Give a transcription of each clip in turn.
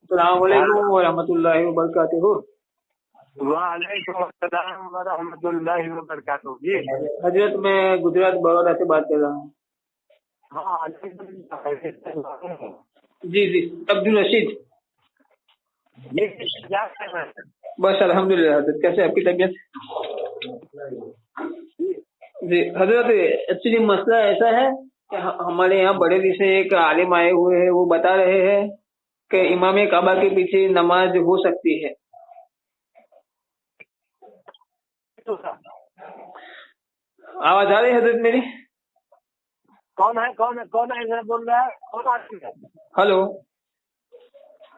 अस्सलाम वालेकुम वरहमतुल्लाहि वबरकातुहू। वालेकुम अस्सलाम वरहमतुल्लाहि वबरकातुहू। जी हजरत, मैं गुजरात बड़ौदा से बात कर रहा हूँ। हाँ जी जी, अब्दुल रशीद। ये क्या है? बस अल्हम्दुलिल्लाह। हजरत, कैसे आपकी तबीयत? जी हजरत, एक्चुअली मसला ऐसा है कि हमारे यहाँ बरेली से एक आलिम आए हुए हैं। वो बता रहे हैं कि इमाम काबा के पीछे नमाज हो सकती है। आवाज आ रही है हजरत मेरी? कौन है इधर बोल रहा है? कौन आदमी है? हेलो।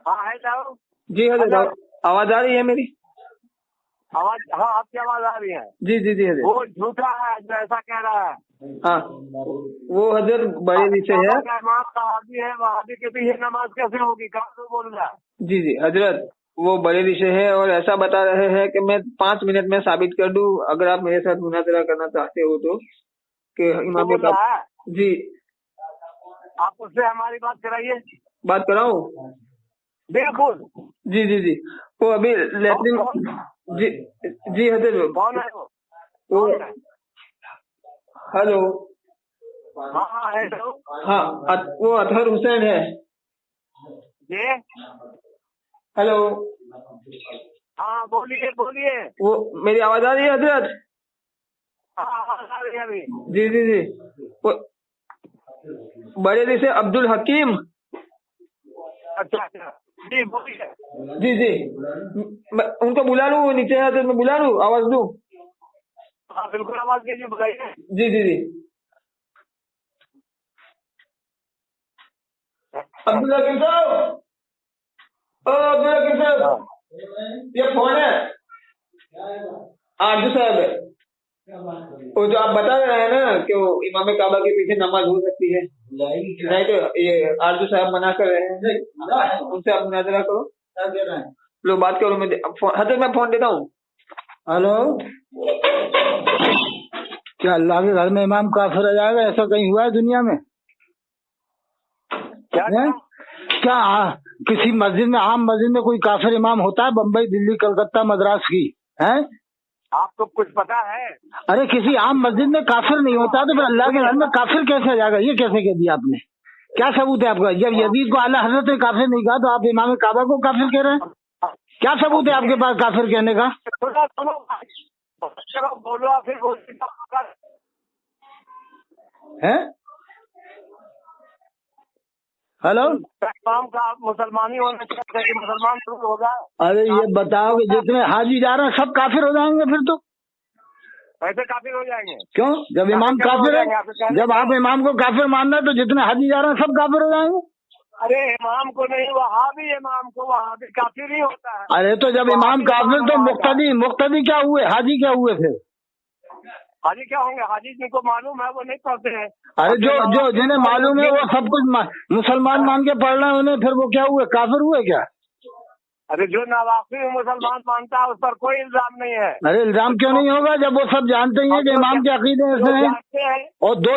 हाँ है जाओ। जी हजरत, आवाज आ रही है मेरी? आवाज, हाँ आपकी आवाज आ रही है। जी जी जी हजरत। वो झूठा है जो ऐसा कह रहा है। हाँ, वो हजरत बरेली से है। इमाम वहाबी है, वहाबी के पीछे नमाज कैसे होगी? कहाँ से बोल रहा है? जी जी हजरत, वो बरेली से है और ऐसा बता रहे हैं कि मैं 5 मिनट में साबित कर दूं, अगर आप मेरे साथ मुनाजरा करना चाहते हो तो, कि इमाम बोल काबा। रहा है? जी, आप उससे हमारी बात कराइए। बात कराऊं? बिल्कुल। जी जी जी, वो अभी लेटरिन। जी जी हजरत। कौन है वो? वो हेलो। हाँ है तो। हाँ, वो अतहर हुसैन है। जी हेलो। हाँ बोलिए बोलिए। वो मेरी आवाज आ रही है हजरत? हाँ आवाज आ रही है अभी। जी जी जी, वो बरेली से अब्दुल हकीम। अच्छा अच्छा, जी बोलिए। जी जी, मैं उनको बुला लूं? वो नीचे है तो मैं बुला लूं, आवाज दूं? हाँ बिल्कुल, आवाज कीजिए, बताइए। जी जी जी, अब्दुल हकीम साहब। ओ अब्दुल हकीम साहब, ये फोन है। आरजू साहब है। वो जो आप बता रहे हैं ना कि वो इमाम काबा के पीछे नमाज हो सकती है, नहीं तो ये आरजू साहब मना कर रहे हैं, उनसे आप मुनाजरा करो। लो बात करो। मैं हजरत, मैं फोन देता हूँ। हेलो। क्या अल्लाह के घर में इमाम काफिर आ जाएगा? ऐसा कहीं हुआ है दुनिया में? क्या किसी मस्जिद में, आम मस्जिद में कोई काफिर इमाम होता है? बम्बई, दिल्ली, कलकत्ता, मद्रास की है? आपको कुछ पता है? अरे किसी आम मस्जिद में काफिर नहीं होता तो फिर अल्लाह के घर में काफिर कैसे आ जाएगा? ये कैसे कह दिया आपने? क्या सबूत है आपका? जब यजीद को आला हजरत ने काफिर नहीं कहा तो आप इमाम काबा को काफिर कह रहे हैं? क्या सबूत है आपके पास काफिर कहने का? बोलो फिर है। हेलो। इमाम का मुसलमानी होना चाहिए कि मुसलमान शुरू होगा। अरे ये बताओ कि जितने हाजी जा रहे हैं सब काफिर हो जाएंगे फिर तो? ऐसे काफिर हो जाएंगे? क्यों? जब इमाम काफिर है, जब आप इमाम को काफिर मानना है तो जितने हाजी जा रहे हैं सब काफिर हो जाएंगे। अरे इमाम को नहीं, वहाबी इमाम को, वहाबी काफिर नहीं होता है। अरे तो जब इमाम काफिर तो मुक्तदी क्या हुए? हाजी क्या हुए फिर? हाजी क्या होंगे? हाजी जिनको मालूम है वो नहीं पढ़ते हैं। अरे जो जिन्हें मालूम है वो सब कुछ मुसलमान मान के पढ़ रहे हैं उन्हें, फिर वो क्या हुए? काफिर हुए क्या? अरे जो नवाफी मुसलमान मानता है उस पर कोई इल्जाम नहीं है। अरे इल्जाम क्यों नहीं होगा जब वो सब जानते ही हैं कि इमाम के अकीदे ऐसे हैं? और 2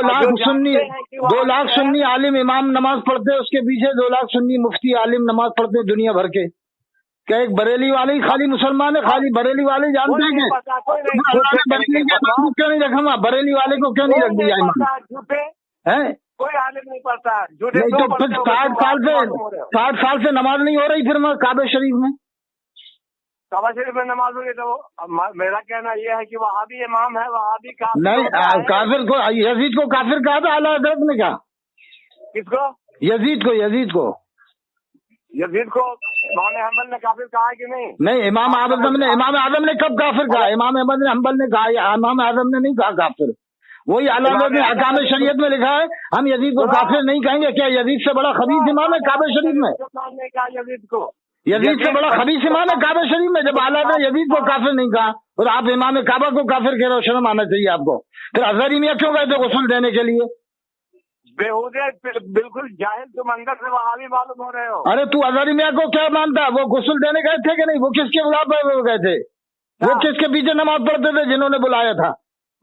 लाख सुन्नी आलिम इमाम नमाज पढ़ते हैं, उसके पीछे 2 लाख सुन्नी मुफ्ती आलिम नमाज पढ़ते हैं दुनिया भर के। क्या एक बरेली वाले ही खाली मुसलमान है? खाली बरेली वाले जानते हैं कि क्यों नहीं रखा? बरेली वाले को क्यों नहीं रख दिया इमाम? है कोई आलिम नहीं पढ़ता। नहीं तो फिर 60 साल से नमाज नहीं हो रही फिर काबे शरीफ में? काबा शरीफ में नमाज होगी तो मेरा कहना यह है कि वहाबी इमाम है, वहाबी काफिर नहीं। काफिर को, यजीद को काफिर कहा था आला हज़रत ने? क्या किसको? यजीद को इमाम हम्बल ने काफिर कहा है कि नहीं? नहीं, इमाम आजम ने कब काफिर कहा? इमाम अहमद ने हम्बल ने कहा, इमाम आजम ने नहीं कहा काफिर। वही आला हज़रत ने अहकाम शरीयत में लिखा है, हम यजीद को काफिर नहीं कहेंगे। क्या यजीद से बड़ा खबीस इमाम है काबे शरीफ में? यजीद से बड़ा खबीस इमाम है काबे शरीफ में? जब आला ने यजीद को काफिर नहीं कहा और आप इमाम काबा को काफिर कह रहे हो, शर्म आना चाहिए आपको। फिर अजहरी मियां क्यों गए थे गुस्ल देने के लिए? बेहूदे, बिल्कुल जाहिल, तुम अंदर से वहाबी मालूम हो रहे हो। अरे तू अजहरी मियां को क्या मानता? वो गुस्ल देने गए थे कि नहीं? वो किसके बुलावे पे गए थे? वो किसके पीछे नमाज पढ़ते थे जिन्होंने बुलाया था?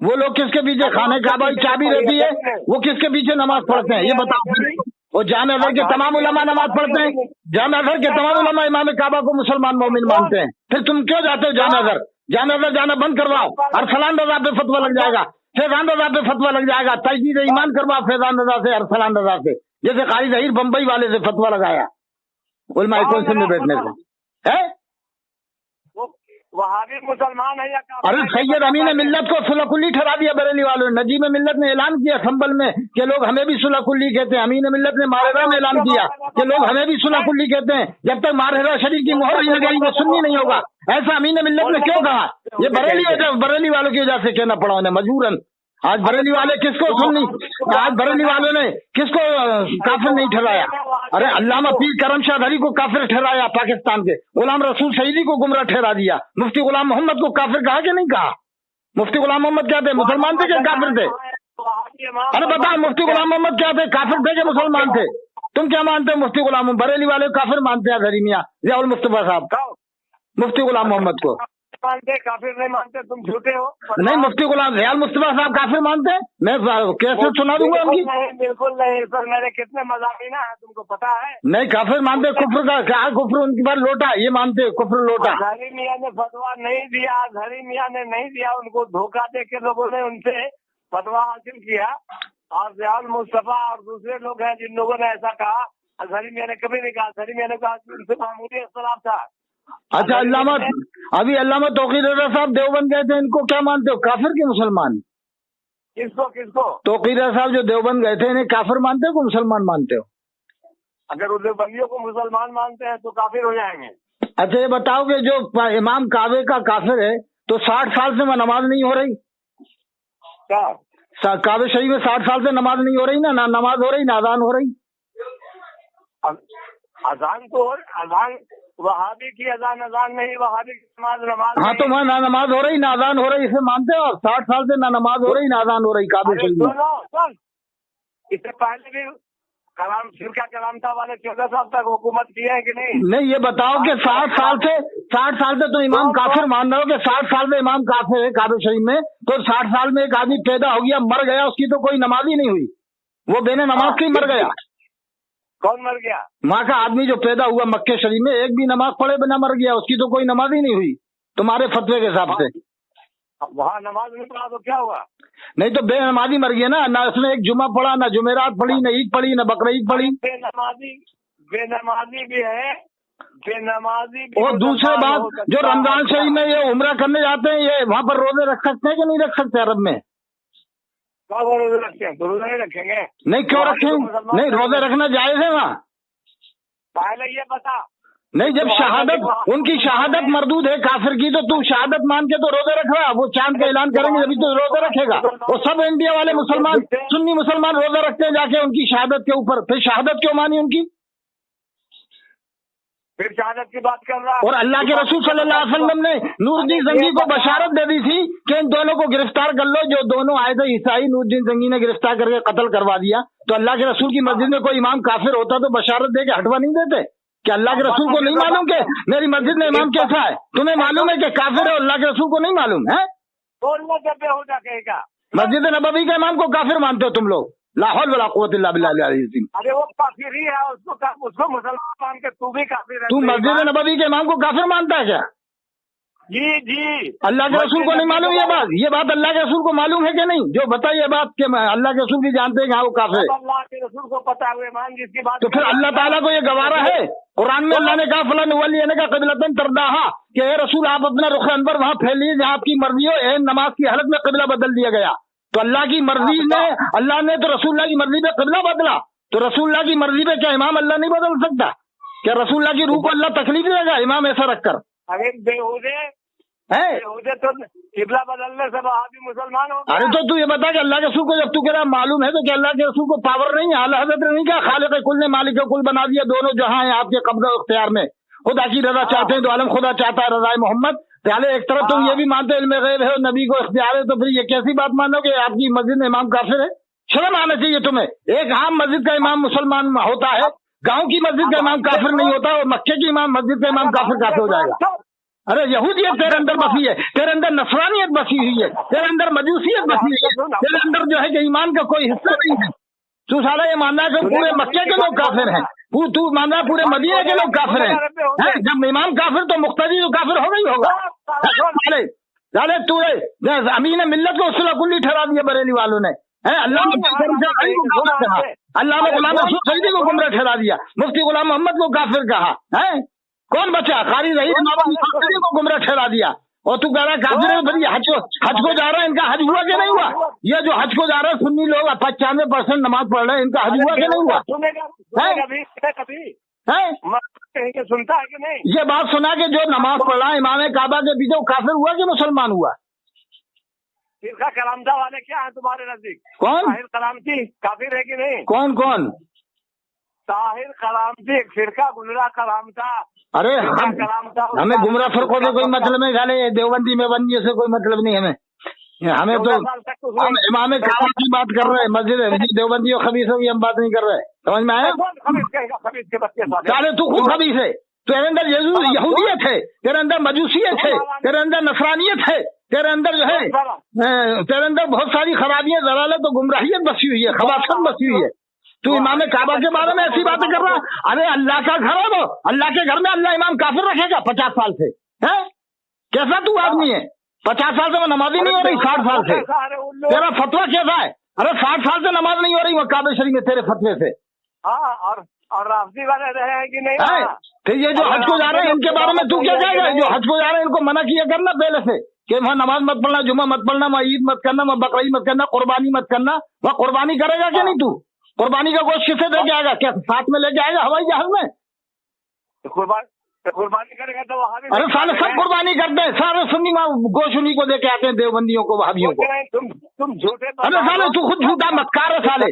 वो लोग किसके पीछे? खाने काबा की चाबी रहती है, वो किसके पीछे नमाज पढ़ते हैं ये बताओ। वो जामे अजहर के तमाम उलमा नमाज पढ़ते हैं, जामे अजहर के तमाम उलमा इमाम काबा को मुसलमान मोमिन मानते हैं, फिर तुम क्यों जाते हो जामे अजहर? जामे अजहर जाना बंद करवाओ, अरसलान रजा पे फतवा लग जाएगा, फैजान रजा पे फतवा लग जाएगा, तजदीद ईमान करवाओ फैजान रजा से, अरसलान रजा से, जैसे कारी जहीर बम्बई वाले से फतवा लगाया उलमा काउंसिल में बैठने से है। वहाँ भी मुसलमान है या काफिर? अरे सैयद अमीन मिल्लत को सुलह-कुल्ली ठहरा दिया बरेली वालों ने। नजीम मिल्लत ने ऐलान किया संबल में कि लोग हमें भी सुलह-कुल्ली कहते हैं। अमीन मिल्लत ने मारहेरा में ऐलान किया कि लोग हमें भी सुलह-कुल्ली कहते हैं। जब तक मारहेरा शरीफ की मोहर नहीं लगेगी वो सुन्नी नहीं होगा। ऐसा अमीन मिल्लत ने क्यों कहा? ये बरेली वालों की वजह से कहना पड़ा उन्हें मजबूरन। आज बरेली वाले किसको सुन्नी, आज बरेली वालों ने किसको काफिर नहीं ठहराया? अरे अल्लामा पीर करम शाह धरी को काफिर ठहराया पाकिस्तान के, गुलाम रसूल सईदी को गुमराह ठहरा दिया, मुफ्ती गुलाम मोहम्मद को काफिर कहा कि नहीं कहा? मुफ्ती गुलाम मोहम्मद क्या थे, मुसलमान थे क्या काफिर थे? अरे बताओ मुफ्ती गुलाम मोहम्मद क्या थे, काफिर थे कि मुसलमान थे? तुम क्या मानते हो मुफ्ती गुलाम मोहम्मद? बरेली वाले काफिर मानते हैं धरी मियाँ जियाउल मुस्तफा साहब मुफ्ती गुलाम मोहम्मद को मानते, काफिर नहीं मानते, तुम झूठे हो। नहीं मुफ्ती गुलाम जियाउल मुस्तफा साहब काफिर मानते हैं? मैं कैसे सुना दूंगा उनकी? बिल्कुल नहीं सर, मेरे कितने मज़ाकीन है तुमको पता है? नहीं काफिर मानते, कुफ्र का क्या कुफ्र उनकी बार लोटा, ये मानते कुफ्र लोटा। हरी मियाँ ने फतवा नहीं दिया, हरी मियाँ ने नहीं दिया, उनको धोखा दे के लोगों ने उनसे फतवा हासिल किया। और जियाउल मुस्तफा और दूसरे लोग हैं जिन लोगों ने ऐसा कहा, हरी मियाँ ने कभी नहीं कहा। हरी मियाँ ने कहा कि उनसे मामूली इख्तिलाफ था। अच्छा अल्लामा अभी अल्लामा तौकीर रज़ा साहब देवबंद गए थे, इनको क्या मानते हो, काफिर के मुसलमान? किसको किसको? तौकीर रज़ा साहब जो देवबंद गए थे, इन्हें काफिर मानते हो कि मुसलमान मानते हो? अगर उन देवबंदियों को मुसलमान मानते हैं तो काफिर हो जाएंगे। अच्छा ये बताओ कि जो इमाम काबे का काफिर है तो 60 साल से नमाज नहीं हो रही क्या काबे शरीफ में 60 साल से नमाज नहीं हो रही ना नमाज हो रही ना अजान हो रही? अजान तो अजान वहाबी की अजान नहीं, वहाबी की नमाज हाँ तो वहाँ ना नमाज हो रही ना अजान हो रही, इसे मानते हो? 60 साल से ना नमाज हो रही ना अजान हो रही काबे शरीफ में। सुन, इससे पहले भी फिरका कलामता वाले 14 साल तक हुकूमत की है कि नहीं? नहीं ये बताओ कि 60 साल से तो इमाम काफिर मान रहे हो कि 60 साल में इमाम काफिर है काबे शरीफ में, तो 60 साल में एक आदमी पैदा हो गया मर गया, उसकी तो कोई नमाज ही नहीं हुई, वो बिना नमाज के ही मर गया। कौन मर गया? माँ का आदमी जो पैदा हुआ मक्के शरीफ में, एक भी नमाज पढ़े बिना मर गया, उसकी तो कोई नमाज ही नहीं हुई तुम्हारे फतवे के हिसाब से। वहाँ नमाज नहीं पढ़ा तो क्या हुआ? नहीं तो बेनमाजी मर गया ना उसने एक जुमा पढ़ा, ना जुमेरात पढ़ी, ना ईद पढ़ी, ना बकरीद पढ़ी। बेनमाजी भी है, बेनमाजी भी। और दूसरी बात जो रमजान शरीफ में ये उम्रा करने जाते हैं, ये वहाँ पर रोजे रख सकते हैं कि नहीं रख सकते अरब में? रोजे रखते हैं तो रोजे नहीं रखेंगे? नहीं क्यों रखेंगे? नहीं रोजे रखना जायज है वहाँ? पहले ये बता। नहीं जब शहादत उनकी शहादत मरदूद है काफिर की, तो तू शहादत मान के तो रोजे रख रहा, वो चांद का ऐलान करेंगे तभी तो रोजे रखेगा। वो सब इंडिया वाले मुसलमान सुन्नी मुसलमान रोजा रखते हैं जाके उनकी शहादत के ऊपर, फिर शहादत क्यों मानी उनकी? फिर शहादत की बात कर रहा है। और अल्लाह के रसूल सल्लल्लाहु अलैहि वसल्लम ने नूरुद्दीन जंगी को बशारत दे दी थी कि इन दोनों को गिरफ्तार कर लो, जो दोनों आए थे ईसाई, नूरुद्दीन जंगी ने गिरफ्तार करके कत्ल करवा दिया। तो अल्लाह के रसूल की मस्जिद में कोई इमाम काफिर होता तो बशारत दे के हटवा नहीं देते? क्या अल्लाह के रसूल को नहीं मालूम कि मेरी मस्जिद में इमाम कैसा है? तुम्हें मालूम है कि काफिर है, अल्लाह के रसूल को नहीं मालूम है? मस्जिद नबवी के इमाम को काफिर मानते हो तुम लोग? ला हौल वला कुव्वत इल्ला बिल्लाह। अरे वो काफिर ही है, उसको मुसलमान मान के तू भी काफिर है। तू मस्जिद नबवी के इमाम को काफिर मानता है क्या? जी जी। अल्लाह के रसूल को नहीं मालूम ये बात अल्लाह के रसूल को मालूम है कि नहीं? जो बताइए बात कि अल्लाह के रसूल भी जानते हैं कि हाँ वो काफिर है। अल्लाह के रसूल को पता हुए मान जिसकी बात। तो फिर अल्लाह ताला को ये गवारा है? कुरान में अल्लाह ने कहा फलन वली का क़िबलतन तरदाहा कि हे रसूल आप अपना रुख अनवर वहाँ फैलिए जहाँ आपकी मर्जी हो। नमाज की हालत में क़िबला बदल दिया गया, तो अल्लाह की मर्जी ने अल्लाह ने तो रसूलुल्लाह की मर्जी पे क़िबला बदला, तो रसूलुल्लाह की मर्जी पे क्या इमाम अल्लाह नहीं बदल सकता? क्या रसूलुल्लाह की रूह को अल्लाह तकलीफ देगा इमाम ऐसा रखकर? अरे बेहुदे तो किबला बदलने से वहाबी मुसलमान हो। अरे तो तू ये बता कि अल्लाह के रसूल को जब तू कह रहा मालूम है तो क्या अल्लाह के रसूल को पावर नहीं है? आला हज़रत ने नहीं कहा खालिक कुल ने मालिक कुल बना दिया, दोनों जहां हैं आपके कब्जा इख्तियार में, खुदा की रजा चाहते हैं तो आलम खुदा चाहता है रज़ाए मोहम्मद। पहले एक तरफ तुम ये भी मानते इल्मे गैब है, नबी को इख्तियार है, तो फिर ये कैसी बात मानो कि आपकी मस्जिद में इमाम काफिर है? शर्म आना चाहिए तुम्हें। एक आम मस्जिद का इमाम मुसलमान होता है, गाँव की मस्जिद का इमाम काफिर नहीं होता, और मक्के की मस्जिद का इमाम काफिर कैसे हो जाएगा? अरे यहूदियत तेरे अंदर बसी है, तेरे अंदर नसरानियत बसी हुई है, तेरे अंदर मजूसियत बसी हुई है, तेरे अंदर जो है कि ईमान का कोई हिस्सा नहीं है। तू साला ये मान रहा है कि पूरे मक्के के लोग काफिर हैं, तू मान रहा है पूरे मदीने के लोग काफिर हैं? जब इमाम काफिर तो मुक्तदी तो काफिर होगा ही होगा। साले तू अमीन मिल्लत को उसला कुल्ली ठहरा दिया बरेली वालों ने, है अल्लाह ने गुलाम रसूल सईदी को गुमराह ठहरा दिया, मुफ्ती गुलाम मोहम्मद को काफिर कहा, है कौन बचा? कारी रही को गुमराह ठहरा दिया। और तू कह रहा है काफिर है, फिर हज को जा रहा है, इनका हज हुआ कि नहीं हुआ? ये जो हज को जा रहा है सुन्नी लोग 95% नमाज पढ़ रहे हैं, इनका हज हुआ कि नहीं हुआ? है सुनता है कि नहीं? ये बात सुना कि जो नमाज पढ़ रहा है इमाम काबा के पीछे वो काफिर हुआ कि मुसलमान हुआ? फिरका करामता वाले क्या है तुम्हारे नजदीक? कौन? ताहिर करामती काफिर है कि नहीं? कौन कौन? ताहिर करामती एक फिरका गुजरा करामता। अरे हमें गुमराह फिरकों से कोई मतलब नहीं, खाली देवबंदी में बंदी से कोई मतलब नहीं हमें तो हम इमाम काबा की बात कर रहे हैं, मस्जिद देवबंदी और खबीसों की हम बात नहीं कर रहे, समझ में आया? खबीस के बच्चे साले तू खुद खबीस है, तेरे अंदर यहूदियत है, तेरे अंदर मजूसियत है, तेरे अंदर नसरानियत है, तेरे अंदर जो है तेरे अंदर बहुत सारी खराबियां, जलालत और गुमराहियत बसी हुई है, खबासत बसी हुई है। तू इमाम काबा के बारे में ऐसी बातें कर रहा? अरे अल्लाह का घर है वो, अल्लाह के घर में अल्लाह इमाम काफिर रखेगा 50 साल से? है कैसा तू आदमी है? 50 साल से वो नमाजी नहीं हो रही, 60 साल से तेरा फतवा कैसा है? अरे 60 साल से नमाज नहीं हो रही वो काबे शरीफ में तेरे फतवे से। हाँ, और राफजी वाले रहे हैं कि नहीं? फिर ये जो हज को जा रहे हैं इनके बारे में तू क्या कहेगा? जो हज को जा रहे हैं इनको मना किया करना पहले से कि वहाँ नमाज मत पढ़ना, जुम्मा मत पढ़ना, वहाँ ईद मत करना, वहाँ बकरीद मत करना, कुर्बानी मत करना। वहाँ कुर्बानी करेगा कि नहीं तू? कुर्बानी का गोश्त किसे लेके आएगा? क्या साथ में लेके आएगा हवाई जहाज में? कुर्बानी करेगा तो वहाँ भी। अरे साले सब कुर्बानी करते हैं, सारे सुन्नी गोश्त उन्हीं को देके आते हैं, देवबंदियों को, वहाबियों को। तुम झूठे। अरे साले तू खुद झूठा मक्कार है साले।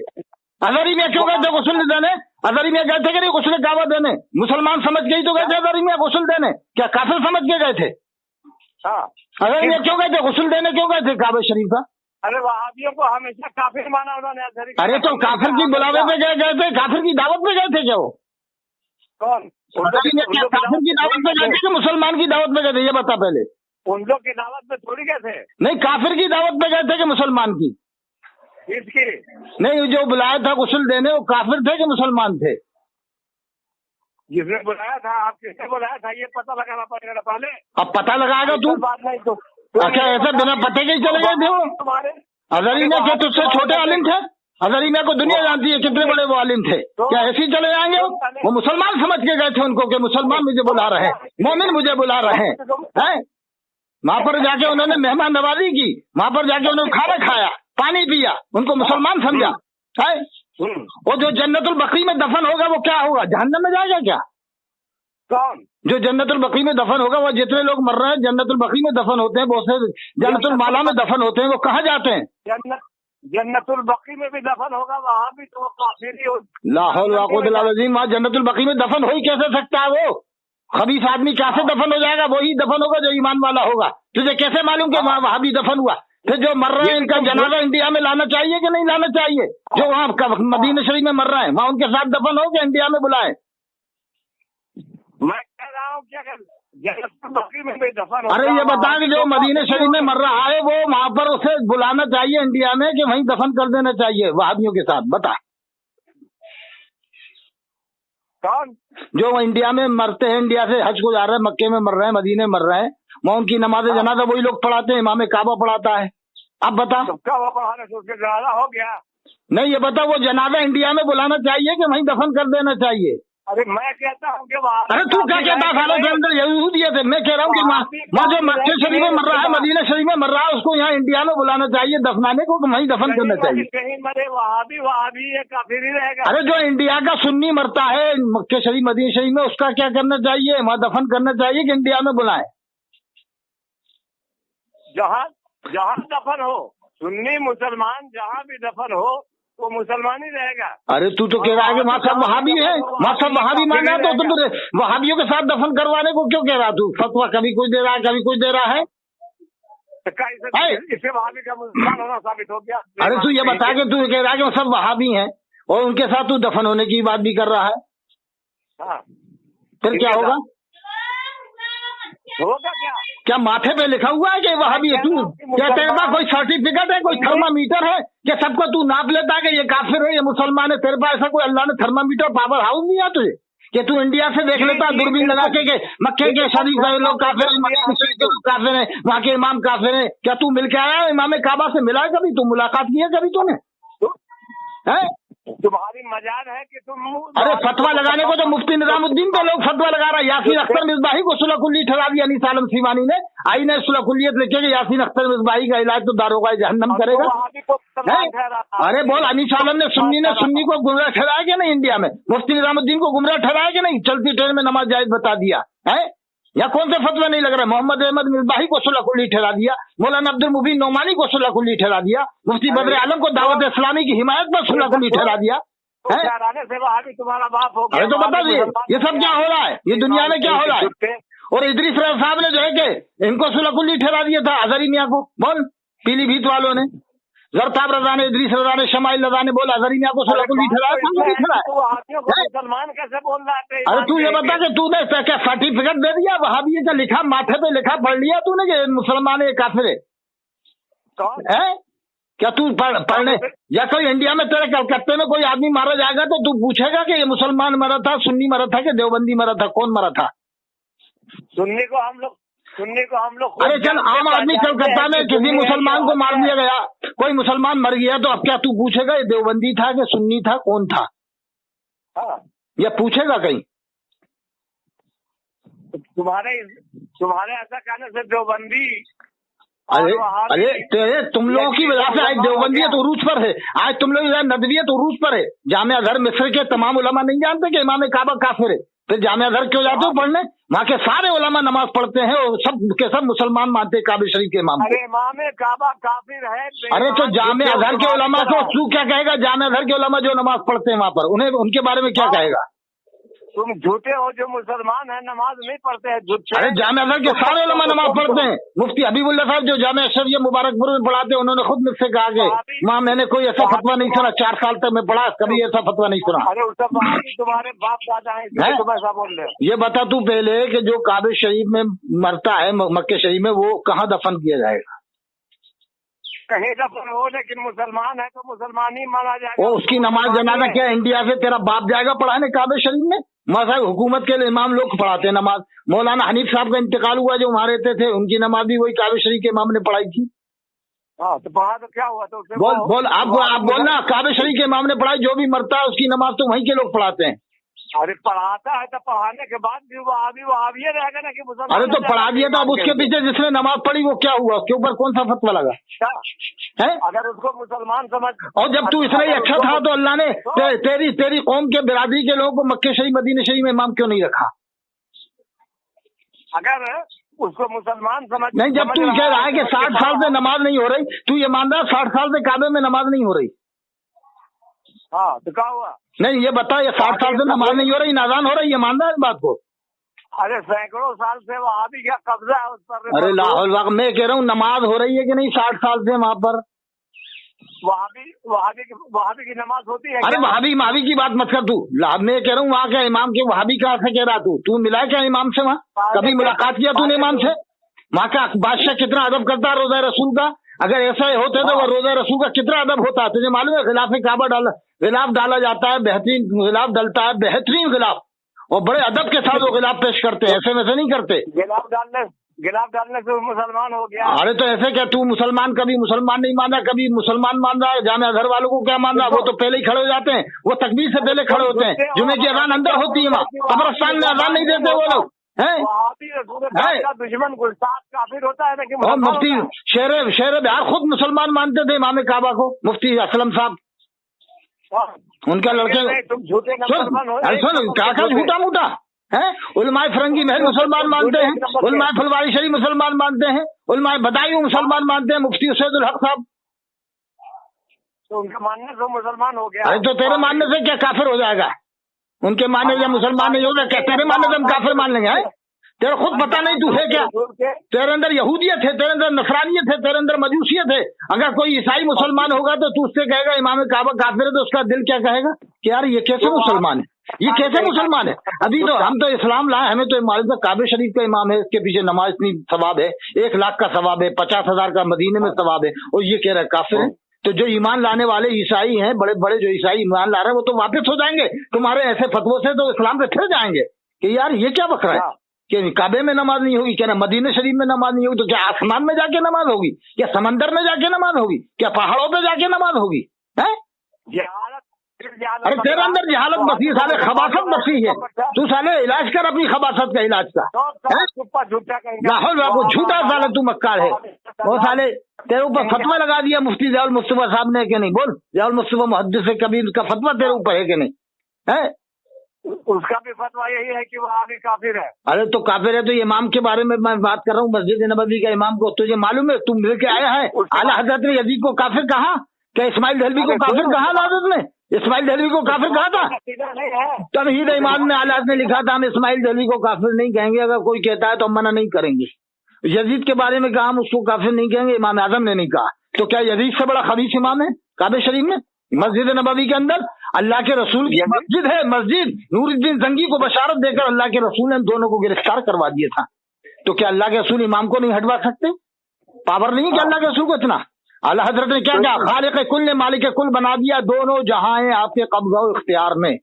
अजहरी में क्यों गए थे गुस्ल देने? अजहरी में गए थे कि नहीं गुस्ल काबा देने? मुसलमान समझ गई तो गए थे अजहरी में गुस्ल देने? क्या काफिर समझ के गए थे? अजहरी में क्यों गए थे गुस्ल देने? क्यों गए थे काबा शरीफ का? अरे वहाबियों को हमेशा काफिर माना उन्होंने। अरे तो काफिर की बुलावे पे गए थे, काफिर की दावत पे गए थे क्या वो? कौन? काफिर की दावत पे गए थे कि मुसलमान की दावत पे गए थे? ये बता पहले। उन लोग की दावत पे थोड़ी गए थे। नहीं, काफिर की दावत पे गए थे कि मुसलमान की? इसकी नहीं, जो बुलाया था गुस्ल देने वो काफिर थे कि मुसलमान थे? जिसने बुलाया था, आप किसने बुलाया था ये पता लगाना पड़ेगा पहले। अब पता लगाएगा तू? बात नहीं तो अच्छा, ऐसा बिना पते के ही चले गए थे वो? तुम्हारे अजहरी में क्या तुझसे छोटे आलिम थे? अजहरी में को दुनिया जानती है कितने बड़े वो आलिम थे। क्या ऐसे ही चले जाएंगे? वो मुसलमान समझ के गए थे उनको कि मुसलमान मुझे बुला रहे हैं, मोमिन मुझे बुला रहे हैं। वहां पर जाके उन्होंने मेहमान नवाजी की, वहां पर जाके उन्होंने खाना खाया, पानी पिया, उनको मुसलमान समझा है। वो जो जन्नतुल बकरी में दफन होगा वो क्या होगा? जहन्नम में जाएगा क्या? कौन? जो जन्नतुल बकरी में दफन होगा, वो जितने लोग मर रहे हैं जन्नतुल बकरी में दफन होते हैं, बहुत से जन्नतुल माला में दफन होते हैं, वो कहाँ जाते हैं? जन्नतुल बकरी में भी दफन होगा, वहाँ भी तो काफिर ही हो। लाहौल वाक़ुतुल वहाँ जन्नतुल बकरी में दफन हो ही कैसे सकता है? वो खबीस आदमी कैसे दफन हो जाएगा? वही दफन होगा जो ईमान वाला होगा। तुझे कैसे मालूम कि वहाँ भी दफन हुआ? फिर जो मर रहे हैं इनका जनाजा इंडिया में लाना चाहिए कि नहीं लाना चाहिए? जो वहाँ मदीना शरीफ में मर रहे हैं वहाँ उनके साथ दफन हो के इंडिया में बुलाए? मैं कह रहा हूँ क्या जन्नतुल बकरी में भी दफन होगा। अरे ये बता कि जो मदीना शरीफ में मर रहा है वो वहाँ पर उसे बुलाना चाहिए इंडिया में कि वहीं दफन कर देना चाहिए वहाबियों के साथ? बता। कौन? जो इंडिया में मरते हैं, इंडिया से हज को जा रहे हैं, मक्के में मर रहे हैं, मदीने में मर रहे हैं, वहाँ उनकी नमाज जनाजा वही लोग पढ़ाते हैं, इमाम काबा पढ़ाता है। अब बता। सबका वो पढ़ाने से उसके जनाजा हो गया? नहीं, ये बता वो जनाजा इंडिया में बुलाना चाहिए कि वहीं दफन कर देना चाहिए? अरे मैं कहता हूँ कि वहाँ। अरे तू क्या कहता है? के अंदर यहूदियत है। मैं कह रहा हूँ कि वहाँ जो मक्के शरीफ में मर रहा है, मदीना शरीफ में मर रहा है, उसको यहाँ इंडिया में बुलाना चाहिए दफनाने को, वहीं दफन करना चाहिए। कहीं मरे वहाँ भी ये काफिर ही रहेगा। अरे जो इंडिया का सुन्नी मरता है मक्के शरीफ मदीना शरीफ में, उसका क्या करना चाहिए? वहाँ दफन करना चाहिए कि इंडिया में बुलाए? जहाँ दफन हो, सुन्नी मुसलमान जहाँ भी दफन हो वो मुसलमान ही रहेगा। अरे तू तो कह रहा है कि वहाँ सब वहाबी है, वहाँ सब वहाबी माना, तो तुम वहाबियों के साथ दफन करवाने को क्यों कह रहा? तू फतवा कभी कुछ दे रहा है, कभी कुछ दे रहा है। इससे वहाबी का मुसलमान होना साबित हो गया। अरे तू ये बता के तू कह रहा है कि वो सब वहाबी हैं और उनके साथ तू दफन होने की बात भी कर रहा है। हाँ, फिर क्या होगा? होगा क्या माथे पे लिखा हुआ है कि वहाबी है? तू क्या तेरे पास कोई सर्टिफिकेट है, कोई थर्मामीटर है कि सबको तू नाप लेता है कि ये काफिर है ये मुसलमान है? तेरे पास ऐसा कोई अल्लाह ने थर्मामीटर पावर हाउस दिया तुझे कि तू इंडिया से देख लेता दूरबीन लगा के मक्के के शरीफ के लोग काफिर हैं, मक्के के शरीफ के लोग काफिर हैं, वहाँ के इमाम काफिर हैं? क्या तू मिल के आया इमाम काबा से? मिला है कभी? तू मुलाकात की है कभी तूने? है तुम्हारी मजाल है कि तुम अरे फतवा लगाने को तो मुफ्ती निजामुद्दीन पे लोग फतवा लगा रहा है। यासीन अख्तर मिसबाही को सुलह कुल्ली ठहरा दिया अनीस आलम सीवानी ने। आई ने सुलह कुल्लियत लिखे कि यासीन अख्तर मिसबाही का इलाज तो दारोगा जहन्नम करेगा। अरे बोल, अनीस आलम ने सुन्नी को गुमराह ठहराया कि नहीं इंडिया में? मुफ्ती निजामुद्दीन को गुमराह ठहराया कि नहीं? चलती ट्रेन में नमाज जायज बता दिया है? या कौन से फतवा नहीं लग रहा? मोहम्मद अहमद मिसबाही को सुलह कुल्ली ठहरा दिया, मौलाना अब्दुल मुबीन नोमानी को सुलह कुल्ली ठहरा दिया, मुफ्ती बदर आलम को दावत इस्लामी की हिमायत पर सुलह कुल्ली ठहरा दिया है? से वहां तुम्हारा बाप हो गया। अरे तो बता दिए ये सब क्या हो रहा है, ये दुनिया में क्या हो रहा है? और इदरीस रज़ा साहब ने जो है कि इनको सुलह कुल्ली ठहरा दिया था अजहरी मियाँ को, बोल पीलीभीत वालों ने, जरताब रजा ने, इदरीस रजा ने, शमाइल रजा ने, बोल अजहरी मियाँ को सुलह कुल्ली ठहराया। मुसलमान कैसे बोल रहा है? अरे तू ये बता कि तूने क्या सर्टिफिकेट दे दिया वहाबी का? लिखा माथे पे लिखा पढ़ लिया तूने कि मुसलमान है काफिर है? क्या तू पढ़ने या कोई इंडिया में तेरे कलकत्ते में कोई आदमी मारा जाएगा तो तू पूछेगा कि ये मुसलमान मरा था, सुन्नी मरा था कि देवबंदी मरा था? कौन मरा था? सुन्नी को हम लोग अरे चल, आम आदमी कलकत्ता में किसी मुसलमान को मार दिया गया, कोई मुसलमान मर गया तो अब क्या तू पूछेगा ये देवबंदी था कि सुन्नी था, कौन था? या पूछेगा कहीं? तुम्हारे ऐसा कहने से देवबंदी अरे तुम लोगों की वजह से आज देवबंदियत उरूज पर है, आज तुम लोग नदवियत उरूज पर है। जामिया घर मिस्र के तमाम उलमा नहीं जानते कि इमाम काबा काफिर है, फिर जामिया घर क्यों जाते हो पढ़ने? वहाँ के सारे उलमा नमाज पढ़ते हैं और सब के सब मुसलमान मानते हैं काबे शरीफ के इमाम। अरे इमाम काबा काफिर है। अरे तो जामिया घर के उलमा को तू क्या कहेगा? जामिया घर के उलमा जो नमाज पढ़ते हैं वहाँ पर उन्हें उनके बारे में क्या कहेगा? तुम झूठे हो, जो मुसलमान है नमाज नहीं पढ़ते हैं झूठे। अरे जामिया घर के सारे उलमा नमाज पढ़ते हैं। मुफ्ती हबीबुल्लाह साहब जो जामिया अशरफिया मुबारकपुर में पढ़ाते हैं उन्होंने खुद मुझसे कहा कि माँ मैंने कोई ऐसा फतवा नहीं सुना, 4 साल तक मैं पढ़ा, कभी ऐसा फतवा नहीं सुना। अरे उसका तुम्हारे बाप दादा है तुम ऐसा बोल रहे हो। ये बता तू पहले कि जो काबे शरीफ में मरता है मक्के शरीफ में वो कहाँ दफन किया जाएगा? कहीं दफन हो, लेकिन मुसलमान है तो मुसलमान ही माना जाएगा। वो उसकी नमाज जनाजा क्या इंडिया से तेरा बाप जाएगा पढ़ाने काबे शरीफ में? मज़हब हुकूमत के इमाम लोग पढ़ाते हैं नमाज। मौलाना हनीफ साहब का इंतकाल हुआ जो वहाँ रहते थे, उनकी नमाज भी वही काबे शरीफ के इमाम ने पढ़ाई थी। हाँ तो पढ़ा तो क्या हुआ? तो बोल आप बोलना काबे शरीफ के इमाम ने पढ़ाई, जो भी मरता है उसकी नमाज तो वहीं के लोग पढ़ाते हैं। अरे पढ़ाता है तो पढ़ाने के बाद भी वहाबी रहेगा ना कि मुसलमान। अरे तो पढ़ा दिया था, अब उसके पीछे जिसने नमाज पढ़ी वो क्या हुआ? उसके ऊपर कौन सा फतवा लगा है? अगर उसको मुसलमान समझ, और जब तू इतना ही अच्छा था तो अल्लाह ने तेरी कौम के बिरादरी के लोगों को मक्के शरीफ मदीने शरीफ में इमाम क्यों नहीं रखा? अगर उसको मुसलमान समझ नहीं, जब तू कह रहा है कि 60 साल से नमाज नहीं हो रही, तू ये मान रहा 60 साल से काबे में नमाज नहीं हो रही? हाँ तो क्या हुआ? नहीं ये बता, ये 60 साल से नमाज नहीं हो रही, नाजान हो रही, ये मान रहा है इस बात को? अरे सैकड़ों साल से वहाबी क्या कब्जा है उस पर। अरे लाहौल मैं कह रहा हूँ नमाज हो रही है कि नहीं 60 साल से वहाँ पर? वहाबी की नमाज होती है? अरे वहाबी की बात मत कर तू। मैं कह रहा हूँ वहाँ का इमाम के वहाबी कहाँ से कह रहा तू मिला क्या इमाम से? वहाँ कभी मुलाकात किया तूने इमाम से? वहाँ का बादशाह कितना अदब करता है रोजा रसूल का? अगर ऐसा होता तो रोजा रसूल का कितना अदब होता है तुझे मालूम है? खिलाफ काबा गिलाफ डाला जाता है, बेहतरीन गिलाफ डलता है, बेहतरीन गिलाफ, और बड़े अदब के साथ वो गिलाफ पेश करते हैं, ऐसे वैसे नहीं करते। गिलाफ डालने से मुसलमान हो गया। अरे तो ऐसे क्या तू मुसलमान कभी मुसलमान नहीं मान रहा, कभी मुसलमान मान रहा है? जामिया घर वालों को क्या मान रहा? वो तो पहले ही खड़े हो जाते हैं, वो तकबीर से पहले खड़े होते हैं। जुमे की अजान अंदर होती है, वहाँ कब्रिस्तान में अजान नहीं देते वो लोग हैं। दुश्मन गुस्ताख काफिर होता है ना कि मुफ्ती शेर बिहार खुद मुसलमान मानते थे इमाम काबा को, मुफ्ती असलम साहब, उनका लड़के। सुन काका झूठा मूठा है। उलमाए फरंगी महल मुसलमान मानते हैं, उलमाए फुलवारी शरीफ मुसलमान मानते हैं, उलमाए बदायूं मुसलमान मानते हैं, मुफ्ती सैयदुल हक साहब। तो उनके मानने से मुसलमान हो गया। अरे तो तेरे मानने से क्या काफिर हो जाएगा? उनके मानने से मुसलमान नहीं होगा क्या? तेरे मानने से हम काफिर मान लेंगे? तेरे खुद पता नहीं तू है क्या? तेरे अंदर यहूदियत है, तेरे अंदर नसरानियत है, तेरे अंदर मजूसियत है। अगर कोई ईसाई मुसलमान होगा तो तू उससे कहेगा इमाम काबा काफिर है, तो उसका दिल क्या कहेगा कि यार ये कैसे मुसलमान है, ये कैसे मुसलमान है? अभी तो हम तो इस्लाम लाए, हमें तो मालूम है काबे शरीफ का इमाम है, इसके पीछे नमाज इतनी सवाब है, 1 लाख का सवाब है, 50,000 का मदीने में सवाब है, और ये कह रहा है काफिर है। तो जो ईमान लाने वाले ईसाई हैं, बड़े बड़े जो ईसाई ईमान ला रहे हैं, वो तो वापस हो जाएंगे तुम्हारे ऐसे फतवों से, तो इस्लाम पे फिर जाएंगे कि यार ये क्या बक रहा है कि काबे में नमाज नहीं होगी, क्या ना मदीने शरीफ में नमाज नहीं होगी, तो क्या आसमान में जाके नमाज होगी, क्या समंदर में जाके नमाज होगी, क्या पहाड़ों पे जाके नमाज होगी? है अरे तेरे अंदर जहालत बसी, साले खबासत बसी है, तू साले इलाज कर अपनी खबासत का, इलाज का लाहौल वो झूठा साले तू मक्कार है। वो साले तेरे ऊपर फतवा लगा दिया मुफ्ती ज़ियाउल मुस्तफा साहब ने कि नहीं, बोल ज़ियाउल मुस्तफा मुहद्दिस कबीर का फतवा तेरे ऊपर है कि नहीं है? उसका भी फतवा यही है कि वो आगे काफिर है। अरे तो काफिर है तो ये इमाम के बारे में मैं बात कर रहा हूँ, मस्जिद नबवी का इमाम को तुझे मालूम है, तुम मिल के आया है आला हजरत ने यजीद को काफिर कहा, क्या इस्माइल दहलवी को काफिर कहा? हजरत ने इस्माइल दहलवी को काफिर कहा था? तमहीद ईमान में आला ने लिखा था हम इस्माइल दहलवी को काफिर नहीं कहेंगे, अगर कोई कहता है तो हम मना नहीं करेंगे। यजीद के बारे में कहा हम उसको काफिर नहीं कहेंगे, इमाम आजम ने नहीं कहा। तो क्या यजीद से बड़ा खबीस इमाम है काबे शरीफ में? मस्जिद नबवी के अंदर अल्लाह के रसूल की मस्जिद है, मस्जिद नूरुद्दीन जंगी को बशारत देकर अल्लाह के रसूल ने दोनों को गिरफ्तार करवा दिया था। तो क्या अल्लाह के रसूल इमाम को नहीं हटवा सकते? पावर नहीं क्या अल्लाह के रसूल को इतना? आला हजरत ने क्या कहा? खालिक कुल ने मालिक कुल बना दिया, दोनों जहां हैं आपके कब्जा और इख्तियार में।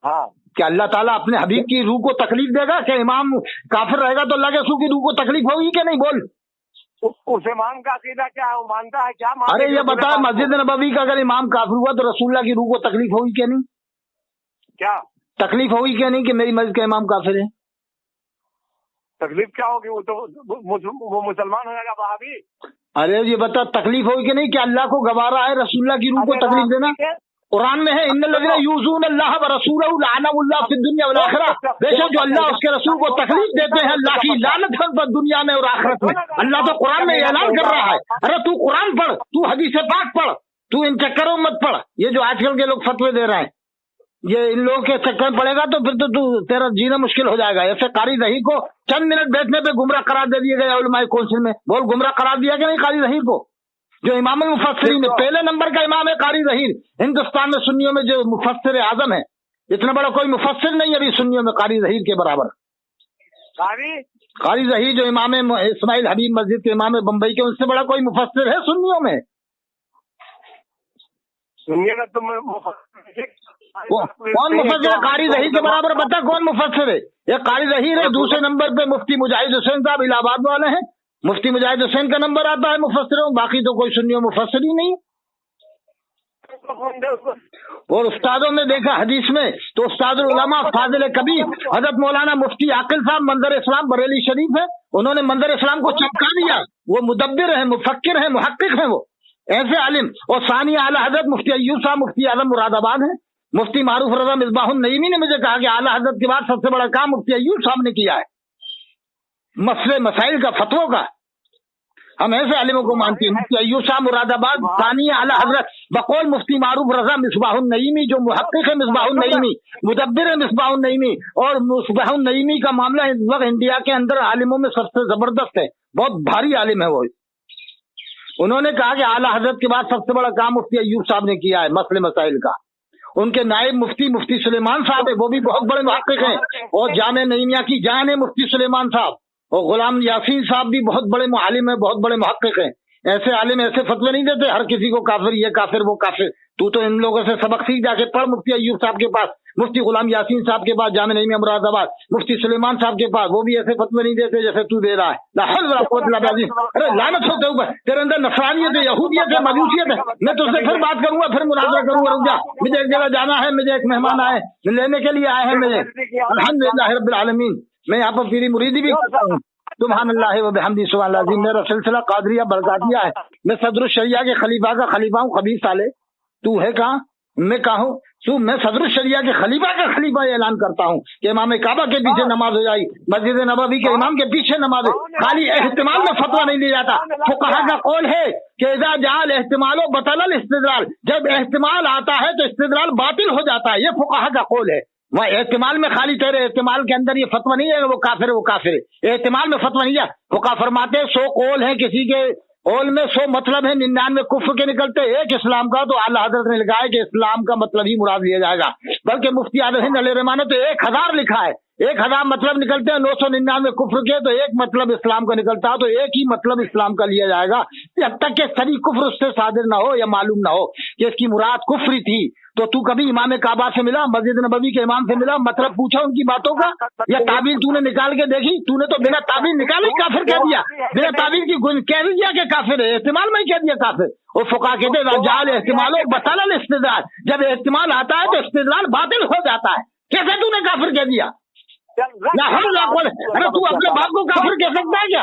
हाँ, क्या अल्लाह ताला अपने हबीब की रूह को तकलीफ देगा? क्या इमाम काफिर रहेगा तो अल्लाह के रसूल की रूह को तकलीफ होगी कि नहीं? बोल। उस इमाम का अकीदा क्या है, वो मानता है क्या? अरे ये बता, मस्जिद नबवी का अगर इमाम काफिर हुआ तो रसूलुल्लाह की रूह को तकलीफ होगी क्या नहीं? क्या तकलीफ होगी क्या नहीं कि मेरी मस्जिद का इमाम काफिर है? तकलीफ क्या होगी? वो तो वो मुसलमान हो जाएगा वहाबी। अरे ये बता, तकलीफ होगी कि नहीं कि अल्लाह को गवारा है रसूलुल्लाह की रूह को तकलीफ देना? कुरान में है इन्नल्लज़ीना यूज़ून अल्लाह व रसूलहु लअनहुमुल्लाह फिद दुनिया वल आखिरह, बेशक जो अल्लाह उसके रसूल को तकलीफ देते हैं अल्लाह की लानत है पर दुनिया में और आखिरत में। अल्लाह तो कुरान में ऐलान कर रहा है। अरे तू कुरान पढ़, तू हदीस पाक पढ़, तू इन चक्करों मत पढ़। ये जो आजकल के लोग फतवे दे रहे हैं, ये इन लोगों के चक्कर में पड़ेगा तो फिर तो तू तेरा जीना मुश्किल हो जाएगा। ऐसे कारी रही को चंद मिनट बैठने पे गुमराह करार दे दिया गया उलमाए कौंसिल में। बोल, गुमराह करार दिया कि नहीं कारी रही को? जो इमाम मुफस्सिरीन में पहले नंबर का इमाम है कारी रहीर, हिंदुस्तान में सुन्नियों में जो मुफस्सिर आजम है, इतना बड़ा कोई मुफस्सिर नहीं अभी सुन्नियों में कारी रहीर के बराबर। कारी रहीर जो इमाम इस्माइल हबीब मस्जिद के इमाम बम्बई के, उससे बड़ा कोई मुफस्सिर है सुन्नियों में? सुनिएगा तुम कौन मुफस्सिर है कारी रहीर के बराबर? बता कौन मुफस्सिर है? ये कारी रहीर है। दूसरे नंबर पे मुफ्ती मुजाहिद हुसैन साहब इलाहाबाद वाले हैं, मुफ्ती मुजाहिद हुसैन का नंबर आता है मुफस्सिरों, बाकी तो कोई सुन्नी मुफस्सिर ही नहीं। और उस्तादों में देखा हदीस में तो उस्तादुल उलमा फाजिल कबीर हजरत मौलाना मुफ्ती आकिल साहब मंजर इस्लाम बरेली शरीफ है, उन्होंने मंजर इस्लाम को चमका दिया। वो मुदब्बिर है, मुफक्किर है, मुहक्किक है, वो ऐसे आलिम। और सानिया आला हजरत मुफ्ती अय्यूब साहब मुफ्ती आजम मुरादाबाद है। मुफ्ती मारूफ रजा मिसबाहुन नईमी ने मुझे कहा कि आला हजरत के बाद सबसे बड़ा काम मुफ्ती अय्यूब साहब ने किया है मसले मसाइल का, फतवों का। हम ऐसे आलिमों को मानते हैं। मुफ्ती अय्यूब साहब मुरादाबाद, सानिया आला हजरत बकौल मुफ्ती मारूफ रजा मिसबाहुन नईमी, जो मुहक्किक है मिसबाहुन नईमी, मुदब्बिर है मिसबाहुन नईमी। और मिसबाहुन नईमी का मामला इस वक्त इंडिया के अंदर आलिमों में सबसे जबरदस्त है, बहुत भारी आलिम है वो। उन्होंने कहा कि आला हजरत के बाद सबसे बड़ा काम मुफ्ती अय्यूब साहब ने किया है मसले मसाइल का। उनके नायब मुफ्ती सुलेमान साहब है, वो भी बहुत बड़े मुहक्किक हैं। और जामे नईमिया की जान है मुफ्ती सुलेमान साहब। और गुलाम यासीन साहब भी बहुत बड़े मुआलिम है, बहुत बड़े मुहक्किक हैं। ऐसे आलिम ऐसे फतवे नहीं देते हर किसी को काफिर, ये काफिर वो काफिर। तू तो इन लोगों से सबक सीख जाके पढ़, मुफ्ती अय्यूब साहब के पास, मुफ्ती गुलाम यासीन साहब के पास, जामे नईमिया मुरादाबाद, मुफ्ती सुलेमान साहब के पास, वो भी ऐसे फतवे नहीं देते जैसे तू दे रहा है। अरे लानत होते ऊपर, तेरे अंदर नफरानियत है, यहूदियत है, मजूसियत है। मैं तुझसे फिर बात करूंगा, फिर मुनाजरा करूंगा। रुक जा, मुझे एक जगह जाना है, मुझे एक मेहमान आए लेने के लिए आए हैं मुझे। अल्हम्दुलिल्लाह रब्बिल आलमीन। मैं यहाँ पर पीरी मुरीदी भी करता हूँ। सुभान अल्लाह व बिहम्दी सुभान अल्लाह। मेरा सिलसिला कादरिया बरकातिया है। मैं सदरुल शरिया के खलीफा का खलीफा हूँ। खबीर साले तू है कहाँ? मैं कहा हूँ तू? मैं सदरुल शरिया के खलीफा का खलीफा ऐलान करता हूँ कि इमाम काबा के पीछे नमाज हो जाए, मस्जिद नबवी के इमाम के पीछे नमाज। खाली एहतिमाल में फतवा नहीं दिया जाता। फुक़हा का कौल है कि इज़ा जाल एहतिमालो बतल इस्तिदलाल, जब एहतिमाल आता है तो इस्तिदलाल बातिल हो जाता है। ये फुक़हा का कौल है। वह एहतिमाल में खाली तेरे एहतिमाल के अंदर ये फतवा नहीं है वो काफिर है, वो काफिर है। एहतिमाल में फतवा नहीं है। फुक़हा फरमाते 100 कौल है, किसी के कौल में 100 मतलब है, 99 कुफ्र के निकलते एक इस्लाम का। तो आला हजरत ने लिखा है कि इस्लाम का मतलब ही मुराद लिया जाएगा। बल्कि मुफ्ती आजम हिंद अलैहि रहमान ने तो 1000 लिखा है। 1000 मतलब निकलते हैं, 999 कुफ्र के, तो एक मतलब इस्लाम का निकलता है, तो एक ही मतलब इस्लाम का लिया जाएगा जब तक कि सही कुफ्र उससे सादिर ना हो या मालूम ना हो कि इसकी मुराद कुफ्री थी। तो तू कभी इमाम काबा से मिला, मस्जिद नबवी के इमाम से मिला, मतलब पूछा उनकी बातों का, या ताबील तूने निकाल के देखी? तूने तो बिना ताबील निकाले काफिर कह दिया, बिना ताबील की कह दिया कि काफिर है, इस्तेमाल में ही कह दिया काफिर। और फुका कहते रजाल इस्तेमाल और बतल इस्तेदाल, जब इस्तेमाल आता है तो इस्तेदाल बातिल हो जाता है। कैसे तूने काफिर कह दिया? अरे तू अपने बाप को काफिर कह सकता है क्या?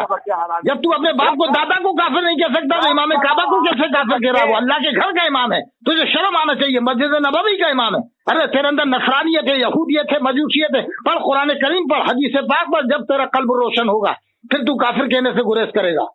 जब तू अपने बाप को दादा को काफिर नहीं कह सकता तो इमाम काबा को कैसे काफिर कह रहा है? वो अल्लाह के घर का इमाम है, तुझे शर्म आना चाहिए, मस्जिद नबवी का इमाम है। अरे तेरे अंदर नसरानियत है, यहूदियत है, मजूसियत है, पढ़ कुरान करीम पढ़, हदीस पाक पर, जब तेरा कल्ब रोशन होगा फिर तू काफिर कहने से गुरेज करेगा।